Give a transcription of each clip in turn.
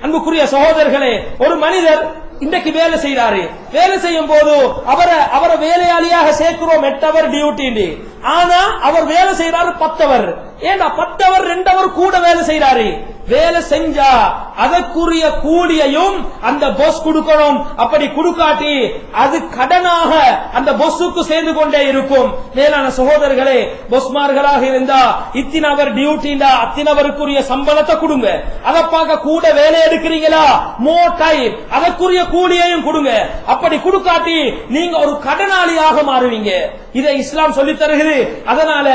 அன்புக்குரிய சகோதரர்களே, ஒரு மனிதர் இன்றைக்கு வேலை செய்யறாரு. வேலை செய்யும் போது அவரை வேலையாளியாக சேர்க்கிறோம் 8 ஹவர் டியூட்டி. ஆனா அவர் வேலை செய்யறாரு 10 ஹவர். ஏண்டா 10 ஹவர் 2 ஹவர் கூட வேலை செய்யறாரு. வேலை செஞ்சா அதற்குரிய கூலியையும் அந்த பொஸ் கொடுக்கணும். அப்படி கொடுக்காட்டி அது கடனாக அந்த பொஸ்ஸுக்கு சேர்ந்து கொண்டே இருக்கும். மேலான சகோதரர்களே, பொஸ்மார்களாக இருந்தா இத்தனை அவர் டியூட்டிண்டா அத்தினவருக்குரிய சம்பளத்தை கொடுங்க. அதை பார்க்க கூட வேலை எடுக்கிறீங்களா, மோர் டைம், அதற்குரிய கூலியையும் கொடுங்க. அப்படி கொடுக்காட்டி நீங்க ஒரு கடனாளியாக மாறுவீங்க. இதை இஸ்லாம் சொல்லித் தருகிறது. அதனால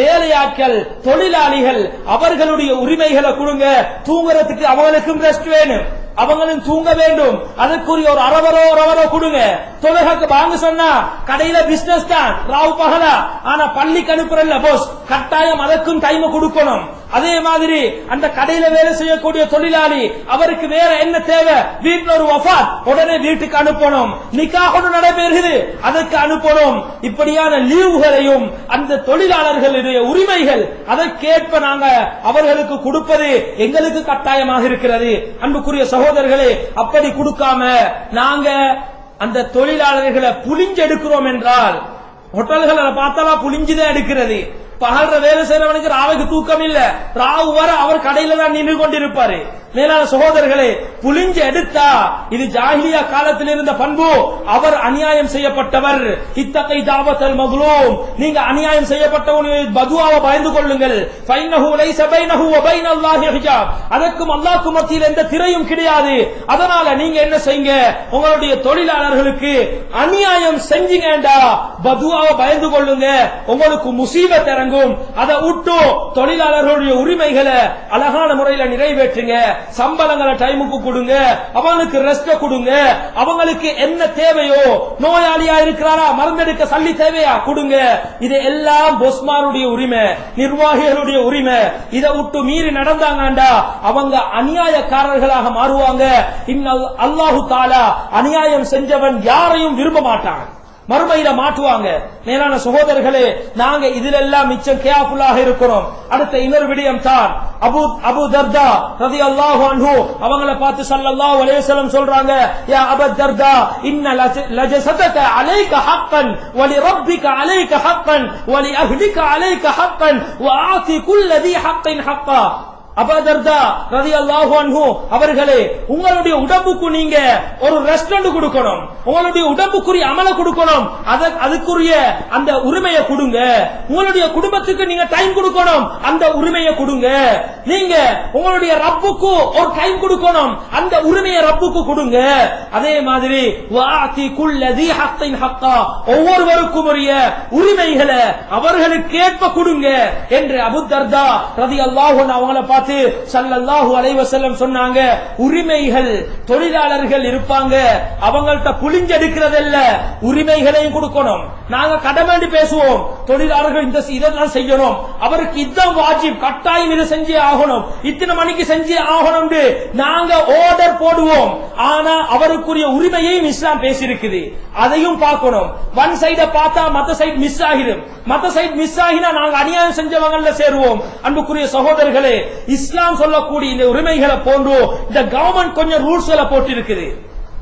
வேலையாட்கள், தொழிலாளிகள் அவர்களுடைய உரிமைகளை கொடுங்க. தூங்குறதுக்கு அவங்களுக்கும் ரெஸ்ட் வேணும், அவங்களும் தூங்க வேண்டும். அதற்குரிய ஒரு அரவரோ கொடுங்க. தொழுகைக்கு வாங்க சொன்னா கடையில பிசினஸ் தான் ராவு பகலா, ஆனா பள்ளிக்கு அனுப்புறல்ல போஸ், கட்டாயம் அதற்கும் டைம் கொடுக்கணும். அதே மாதிரி அந்த கடையில வேலை செய்யக்கூடிய தொழிலாளி அவருக்கு வேற என்ன தேவை, வீட்டுல ஒரு வஃபாத் உடனே வீட்டுக்கு அனுப்பணும், நிக்காஹ் நடைபெறுகிறது அதற்கு அனுப்பணும். இப்படியான லீவுகளையும் அந்த தொழிலாளர்களுடைய உரிமைகள் அதற்கேற்ப நாங்க அவர்களுக்கு கொடுப்பது எங்களுக்கு கட்டாயமாக இருக்கிறது. அன்புக்குரிய சகோதரர்களே, அப்படி கொடுக்காம நாங்க அந்த தொழிலாளர்களை புளிஞ்செடுக்கிறோம் என்றால், ஹோட்டல்களை பார்த்தாலா புளிஞ்சுதான் எடுக்கிறது. பகல்ற வேலை செய்யறவனுக்கு ராவுக்கு தூக்கம் இல்ல, ராவு வர அவர் கடையில தான் நின்று கொண்டிருப்பாரு. மேலான சகோதரர்களே, புளிஞ்சு எடுத்தா இது ஜாஹிலியா காலத்தில் இருந்த பண்பு. அவர் அநியாயம் செய்யப்பட்டவர். இத்தகை தாவத்தல் மக்லூம், நீங்க அநியாயம் செய்யப்பட்டவனுடைய பதுவாவை பயந்து கொள்ளுங்கள். ஃபைன்னஹு லைஸ பைனஹு வ பைனல்லாஹி ஹிஜாப், அதற்கும் அல்லாஹ்வுக்கும் மத்தியில் எந்த திரையும் கிடையாது. அதனால நீங்க என்ன செய்யுங்க, உங்களுடைய தொழிலாளர்களுக்கு அநியாயம் செஞ்சீங்கடா பதுவாவை பயந்து கொள்ளுங்க, உங்களுக்கு முசீபத் இறங்கும். அதை விட்டு தொழிலாளர்களுடைய உரிமைகளை அழகான முறையில் நிறைவேற்றுங்க. சம்பளங்களை டைமுக்கு கொடுங்க, அவங்களுக்கு ரெஸ்ட் கொடுங்க, அவங்களுக்கு என்ன தேவையோ, நோயாளியா இருக்கிறாரா மருந்தெடுக்க சல்லி தேவையா கொடுங்க. இது எல்லாம் பொஸ்மாருடைய உரிமை, நிர்வாகிகளுடைய உரிமை. இதை விட்டு மீறி நடந்தாங்கண்டா அவங்க அநியாயக்காரர்களாக மாறுவாங்க. அல்லாஹு தஆலா அநியாயம் செஞ்சவன் யாரையும் விரும்ப மாட்டான், மறுமையில மாட்டுவாங்க. மேலான சகோதரர்களே, நாங்க இதில் எல்லாம் மிச்சம் கேர்ஃபுல்லாக இருக்கிறோம். அடுத்த இன்னொரு விடயம் தான் அபூ தர்தா ரலியல்லாஹு அன்ஹு அவங்கள பார்த்து ஸல்லல்லாஹு அலைஹி வஸல்லம் சொல்றாங்க, யா அபூ தர்தா இன்ன லஜஸதக அலைக ஹக்கன் வ லிரப்பிக அலைக ஹக்கன் வ லிஅஹ்லிக அலைக ஹக்கன் வ ஆதி குல்லி தி ஹக்கின் ஹக்கா. அபூ தர்தா ரலியல்லாஹு அன்ஹு அவர்களே, உங்களுடைய உடம்புக்கு நீங்க ஒரு ரெஸ்டாரண்ட் கொடுக்கணும், உங்களுடைய உடம்புக்குரிய அமல கொடுக்கணும், அதுக்குரிய அந்த உரிமையை கொடுங்க. உங்களுடைய குடும்பத்துக்கு நீங்க டைம் கொடுக்கணும், அந்த உரிமையை கொடுங்க. நீங்க உங்களுடைய ரப்புக்கு ஒரு டைம் கொடுக்கணும், அந்த உரிமையை ரப்புக்கு கொடுங்க. அதே மாதிரி வாதி குல்லி ஹக்கின் ஹக்கா, ஒவ்வொருவருக்கும் உரிய உரிமைகளை அவர்களுக்கு ஏற்ப கொடுங்க என்று அபூ தர்தா ரலியல்லாஹு அன்ஹு அவங்கள பார்த்து ஸல்லல்லாஹு அலைஹி வஸல்லம் சொன்னாங்க. உரிமைகள் தொழிலாளர்கள் இருப்பாங்க, அவங்கள்ட்ட புளிஞ்செடுக்கிறதல்ல, உரிமைகளையும் கொடுக்கணும். நாங்க கடமைன்னு பேசுவோம், தொழிலாளர்கள் இந்த இதெல்லாம் செய்யணும், அவருக்கு இதுதான் வாஜிப், கட்டாயம் இதை செஞ்சே ஆகணும், இத்தனை மணிக்கு செஞ்சே ஆகணும் நாங்க ஆர்டர் போடுவோம். ஆனா அவருக்குரிய உரிமையையும் இஸ்லாம் பேசியிருக்குது, அதையும் பார்க்கணும். ஒன் சைட பார்த்தா மத்த சைடு மிஸ் ஆகிடும், மத்த சைடு மிஸ் ஆகினா நாங்க அநியாயம் செஞ்சவங்கள சேருவோம். அன்புக்குரிய சகோதரர்களே, இஸ்லாம் சொல்லக்கூடிய இந்த உரிமைகளை போன்று இந்த கவர்மெண்ட் கொஞ்சம் ரூல்ஸ்களை போட்டு இருக்குது.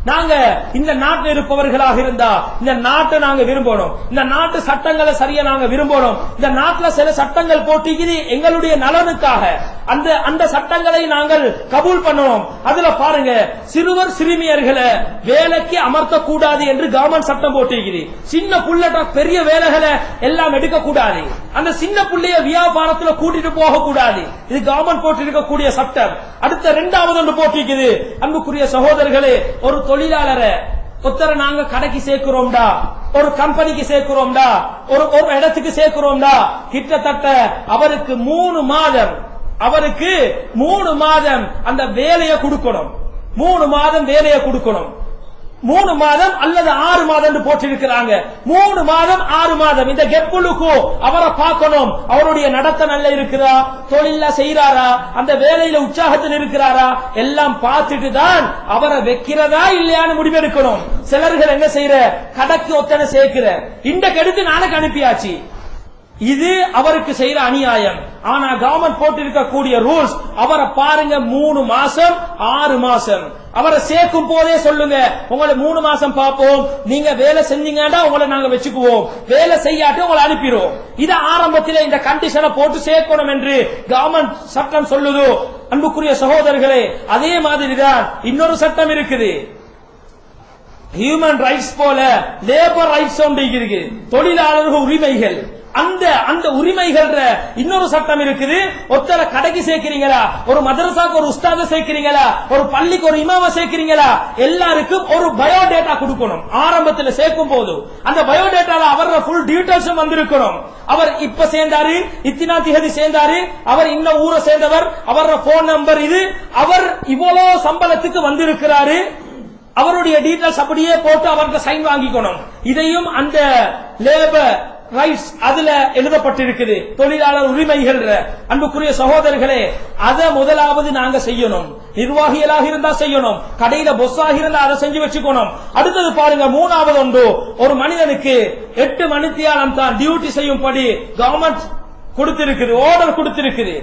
நாங்க இந்த நாட்டில் இருப்பவர்களாக இருந்தா இந்த நாட்டை நாங்க விரும்பணும், இந்த நாட்டு சட்டங்களை சரியா நாங்க விரும்பணும். இந்த நாட்டில் சில சட்டங்கள் போட்டிக்குது எங்களுடைய நலனுக்காக, அந்த சட்டங்களை நாங்கள் கபூல் பண்ணணும். அதுல பாருங்க, சிறுவர் சிறுமியர்களை வேலைக்கு அமர்த்த கூடாது என்று கவர்மெண்ட் சட்டம் போட்டிருக்குது. சின்ன புள்ளட்ட பெரிய வேலைகளை எல்லாம் எடுக்க கூடாது, அந்த சின்ன புள்ளைய வியாபாரத்தில் கூட்டிட்டு போக கூடாது. இது கவர்மெண்ட் போட்டிருக்கக்கூடிய சட்டம். அடுத்த இரண்டாவது ஒன்று போட்டிருக்குது. அன்புக்குரிய சகோதரர்களே, ஒரு தொழிலாளரை ஒருத்தரை நாங்க கடைக்கு சேர்க்கிறோம்டா, ஒரு கம்பெனிக்கு சேர்க்கிறோம்டா, ஒரு இடத்துக்கு சேர்க்கிறோம்டா, கிட்டத்தட்ட அவருக்கு 3 மாதம் அந்த வேலையை கொடுக்கணும். 3 மாதம் வேலையை கொடுக்கணும். 3 மாதம் அல்லது 6 மாதம் போட்டிருக்கிறாங்க. 3 மாதம் 6 மாதம் இந்த கெப்புளுக்கு அவரை பார்க்கணும். அவருடைய நடத்த நல்ல இருக்கிறா, தொழில செய்யறாரா, அந்த வேலையில உற்சாகத்தில் இருக்கிறாரா, எல்லாம் பார்த்துட்டு தான் அவரை வைக்கிறதா இல்லையான்னு முடிவெடுக்கணும். சிலர்கள் என்ன செய்யற, கடைக்கு ஒத்தனை சேர்க்கிற, இன்றைக்கு எடுத்து நாளைக்கு அனுப்பியாச்சு, இது அவருக்கு செய்யற அநியாயம். ஆனா கவர்மெண்ட் போட்டிருக்கக்கூடிய ரூல்ஸ், அவரை பாருங்க 3 மாசம் 6 மாசம் அவரை சேர்க்கும் போதே சொல்லுங்க, உங்களை 3 மாசம் பார்ப்போம், நீங்க வேலை செஞ்சீங்கன்னா உங்களை நாங்க வச்சுக்குவோம், வேலை செய்யாட்டி உங்களை அனுப்பிடுவோம். இது ஆரம்பத்தில் இந்த கண்டிஷனை போட்டு சேர்க்கணும் என்று கவர்மெண்ட் சட்டம் சொல்லுது. அன்புக்குரிய சகோதரர்களே, அதே மாதிரிதான் இன்னொரு சட்டம் இருக்குது. ஹியூமன் ரைட்ஸ் போல லேபர் ரைட்ஸ் ஒன்று இருக்கு, தொழிலாளர்கள் உரிமைகள். அந்த உரிமைகள் இன்னொரு சட்டம் இருக்குது. ஒருத்தரை கடைக்கு சேர்க்கிறீங்களா, ஒரு மதரசாக்கு ஒரு உஸ்தாத சேர்க்கிறீங்களா, ஒரு பள்ளிக்கு ஒரு இமாம சேர்க்கிறீங்களா, எல்லாருக்கும் ஒரு பயோடேட்டா கொடுக்கணும். ஆரம்பத்தில் சேர்க்கும் போது அந்த பயோடேட்டால அவரோட ஃபுல் டீடைல்ஸும் வந்திருக்கணும். அவர் இப்ப சேர்ந்தாரு, இத்தினா திகதி சேர்ந்தாரு, அவர் இன்ன ஊரை சேர்ந்தவர், அவரோட போன் நம்பர் இது, அவர் இவ்வளவு சம்பளத்துக்கு வந்திருக்கிறாரு, அவருடைய டீடைல்ஸ் அப்படியே போட்டு அவருக்கு சைன் வாங்கிக்கணும். இதையும் அந்த லேபர் ரைட்ஸ் அதுல எழுதப்பட்டிருக்குது, தொழிலாளர் உரிமைகள். அன்புக்குரிய சகோதரர்களே, அதை முதலாவது நாங்க செய்யணும். நிர்வாகிகளாக இருந்தா செய்யணும், கடையில பொஸ்ஸாக இருந்தா அதை செஞ்சு வச்சுக்கணும். அடுத்தது பாருங்க, 3வது ஒன்று, ஒரு மனிதனுக்கு 8 மணித்தியாலம் தான் டியூட்டி செய்யும்படி கவர்மெண்ட் கொடுத்திருக்குது, ஆர்டர் கொடுத்திருக்குது.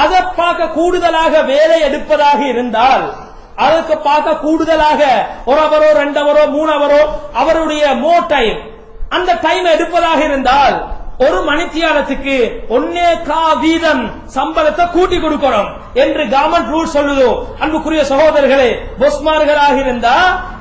அதை பார்க்க கூடுதலாக வேலை எடுப்பதாக இருந்தால், அதுக்கு பார்க்க கூடுதலாக 1 அவரோ 2 அவரோ 3 அவரோ அவருடைய மோர் டைம், அந்த டைம் எடுப்பதாக இருந்தால் ஒரு மணித்தியாலத்துக்கு 1.25 வீதம் சம்பளத்தை கூட்டி கொடுக்கணும் என்று கவர்மெண்ட் ரூல் சொல்லுது. அன்புக்குரிய சகோதரர்களே, பொஸ்மார்களாக இருந்தா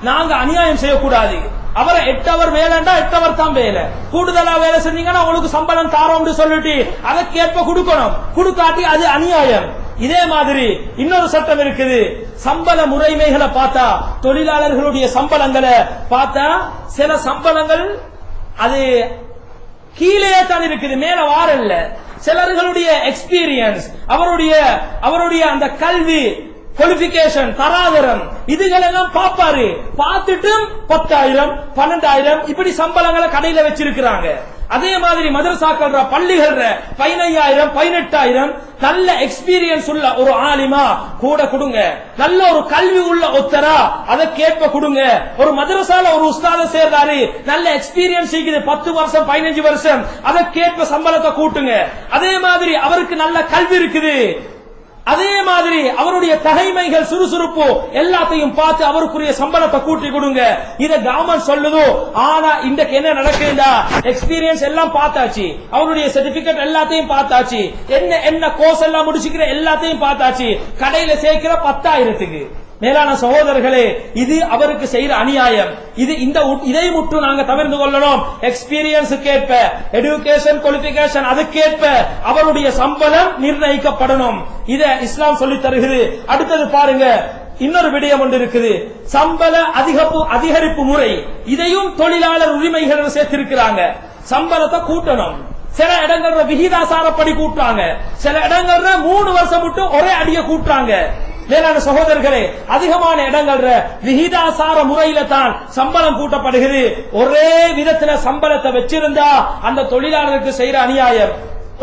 நாங்க அநியாயம் செய்யக்கூடாது. அவரை 8 அவர் வேலைண்டா 8 அவர் தான் வேலை, கூடுதலா வேலை செஞ்சீங்கன்னா உங்களுக்கு சம்பளம் தாரோம்னு சொல்லிட்டு அதற்கேற்ப கொடுக்கணும். கொடுக்காட்டி அது அநியாயம். இதே மாதிரி இன்னொரு சட்டம் இருக்குது. சம்பள முறைமைகளை பார்த்தா, தொழிலாளர்களுடைய சம்பளங்களை பார்த்தா, சில சம்பளங்கள் அது கீழே தான் இருக்குது, மேல வாரல்ல. சிலர்களுடைய எக்ஸ்பீரியன்ஸ், அவருடைய அந்த கல்வி குவாலிபிகேஷன் தராதரம் இதுகளெல்லாம் பாப்பாரு. பார்த்துட்டு 10,000 12,000 இப்படி சம்பளங்களை கடையில வச்சிருக்கிறாங்க. அதே மாதிரி மதரசாக்கள் பள்ளிகள் 15,000 18,000 நல்ல எக்ஸ்பீரியன்ஸ் உள்ள ஒரு ஆலிமா கூட கொடுங்க, நல்ல ஒரு கல்வி உள்ள ஒத்தரா அதை கேட்ப கொடுங்க. ஒரு மதரசால ஒரு உஸ்தாத சேர்றாரு, நல்ல எக்ஸ்பீரியன்ஸ் இருக்குது, 10 வருஷம் 15 வருஷம், அதை கேட்ப சம்பளத்தை கூட்டுங்க. அதே மாதிரி அவருக்கு நல்ல கல்வி இருக்குது, அதே மாதிரி அவருடைய தகைமைகள் சுறுசுறுப்பு எல்லாத்தையும் பார்த்து அவருக்குரிய சம்பளத்தை கூட்டி கொடுங்க. இத கவர்மெண்ட் சொல்லுது. ஆனா இன்றைக்கு என்ன நடக்குதுடா, எக்ஸ்பீரியன்ஸ் எல்லாம் பார்த்தாச்சு, அவருடைய சர்டிபிகேட் எல்லாத்தையும் பார்த்தாச்சு, என்ன கோர்ஸ் எல்லாம் முடிச்சுக்கிற எல்லாத்தையும் பார்த்தாச்சு, கடையில சேர்க்கிற 10,000க்கு. மேலான சகோதரர்களே, இது அவருக்கு செய்யற அநியாயம். இதை முற்று நாங்க தவிர்த்து கொள்ளணும். எக்ஸ்பீரியன்ஸ் கேட்ப, எடுகேஷன் குவாலிபிகேஷன் அதுக்கேற்ப அவருடைய சம்பளம் நிர்ணயிக்கப்படணும். இத இஸ்லாம் சொல்லி தருகிறது. அடுத்தது பாருங்க, இன்னொரு விடயம் ஒன்று இருக்குது, சம்பள அதிகரிப்பு முறை. இதையும் தொழிலாளர் உரிமைகள் சேர்த்திருக்கிறாங்க. சம்பளத்தை கூட்டணும். சில இடங்கள்ல விகிதாசாரப்படி கூட்டுறாங்க, சில இடங்கள்ல 3 வருஷம் மட்டும் ஒரே அடிய கூட்டுறாங்க. மேலான சகோதரர்களே, அதிகமான இடங்கள் விகிதாசார முறையில தான் சம்பளம் கூட்டப்படுகிறது. ஒரே விதத்துல சம்பளத்தை வச்சிருந்தா அந்த தொழிலாளருக்கு செய்யற அநியாயம்.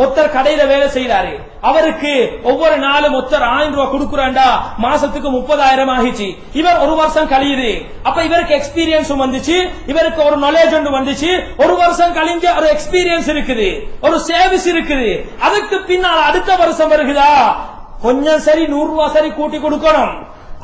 ஒருத்தர் கடையில வேலை செய்யறாரு, அவருக்கு ஒவ்வொரு நாளும் ஒருத்தர் 1000 ரூபாய் கொடுக்குறாண்டா, மாசத்துக்கு 30,000 ஆகிச்சு. இவர் 1 வருஷம் கழியுது, அப்ப இவருக்கு எக்ஸ்பீரியன்ஸ் வந்துச்சு, இவருக்கு ஒரு நாலேஜ் ஒன்று வந்துச்சு, 1 வருஷம் கழிஞ்ச ஒரு எக்ஸ்பீரியன்ஸ் இருக்குது, ஒரு சர்வீஸ் இருக்குது. அதுக்கு பின்னால் அடுத்த வருஷம் வருகுதா, கொஞ்சம் சரி 100 ரூபாய் சரி கூட்டி கொடுக்கணும்.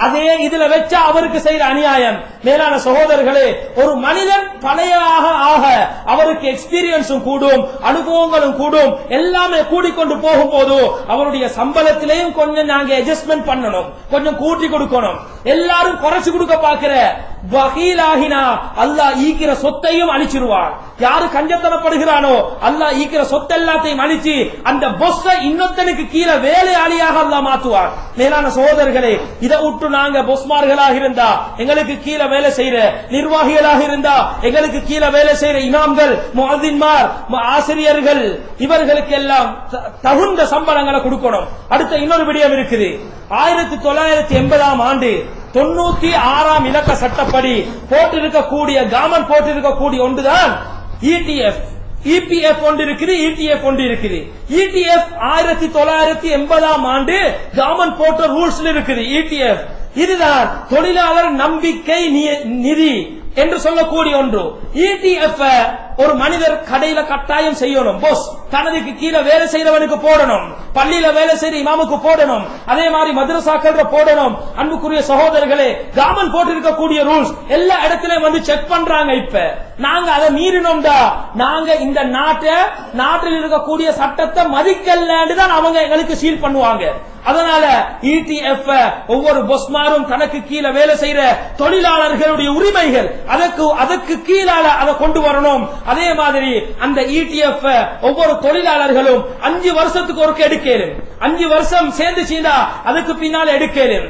அதே இதுல வச்சா அவருக்கு செய்யற அநியாயம். மேலான சகோதரர்களே, ஒரு மனிதன் பழையாக ஆக அவருக்கு எக்ஸ்பீரியன்ஸும் கூடும், அனுபவங்களும் கூடும், எல்லாமே கூடிக்கொண்டு போகும்போது அவருடைய சம்பளத்திலையும் கொஞ்சம் நாங்க அட்ஜஸ்ட்மெண்ட் பண்ணணும், கொஞ்சம் கூட்டி கொடுக்கணும். எல்லாரும் குறைச்சு கொடுக்க பாக்குற வகீலாகினா அல்லாஹ் ஈக்கிற சொத்தையும் அழிச்சிருவான். யாரு கஞ்சத்தனப்படுகிறானோ அல்லாஹ் ஈக்கிற சொத்து எல்லாத்தையும் அழிச்சு அந்த பொஸ்ஸ இன்னொருத்தனுக்கு கீழே வேலையாளியாக அல்லாஹ் மாத்துவார். மேலான சகோதரர்களே, இதை விட்டு நாங்க பொஸ்மார்களாக இருந்தா, எங்களுக்கு கீழே வேலை செய்யற நிர்வாகிகளாக இருந்தா, எங்களுக்கு கீழே வேலை செய்யற இமாம்கள், முஅத்தின்மார், ஆசிரியர்கள், இவர்களுக்கு எல்லாம் தகுந்த சம்பளங்களை கொடுக்கணும். அடுத்த இன்னொரு விடயம் இருக்குது. 1980ஆம் ஆண்டு 96ஆம் இலக்க சட்டப்படி போட்டிருக்கக்கூடிய கவர்மெண்ட் போட்டிருக்கக்கூடிய ஒன்றுதான் ETF. EPF ஒன்று இருக்குது, ETF ஒன்று இருக்குது. ETF 1980ஆம் ஆண்டு கவர்மெண்ட் போட்ட ரூல்ஸ்ல இருக்குது. ETF இதுதான் தொழிலாளர் நம்பிக்கை நிதி என்று சொல்லக்கூடிய ஒன்று. ETF ஒரு மனிதர் கடையில கட்டாயம் செய்யணும். போஸ் தனதுக்கு கீழே வேலை செய்யறவனுக்கு போடணும், பள்ளியில வேலை செய்யற இமாமுக்கு போடணும், அதே மாதிரி மதரசாக்கள் போடணும். அன்புக்குரிய சகோதரர்களே, கவர்மெண்ட் போட்டிருக்கக்கூடிய ரூல்ஸ் எல்லா இடத்திலும் வந்து செக் பண்றாங்க. இப்ப நாங்க அதை மீறினோம்டா நாங்க இந்த நாட்டில் இருக்கக்கூடிய சட்டத்தை மதிக்கலன்னு தான் அவங்க எங்களுக்கு சீல் பண்ணுவாங்க. அதனால ETF ஒவ்வொரு பொஸ்மாரும் தனக்கு கீழே வேலை செய்யற தொழிலாளர்களுடைய உரிமைகள் அதற்கு கீழால அதை கொண்டு வரணும். அதே மாதிரி அந்த ETF ஒவ்வொரு தொழிலாளர்களும் 5 வருஷத்துக்கு ஒருக்க எடுக்கணும். 5 வருஷம் சேர்ந்துச்சுன்னா அதுக்கு பின்னால எடுக்கணும்.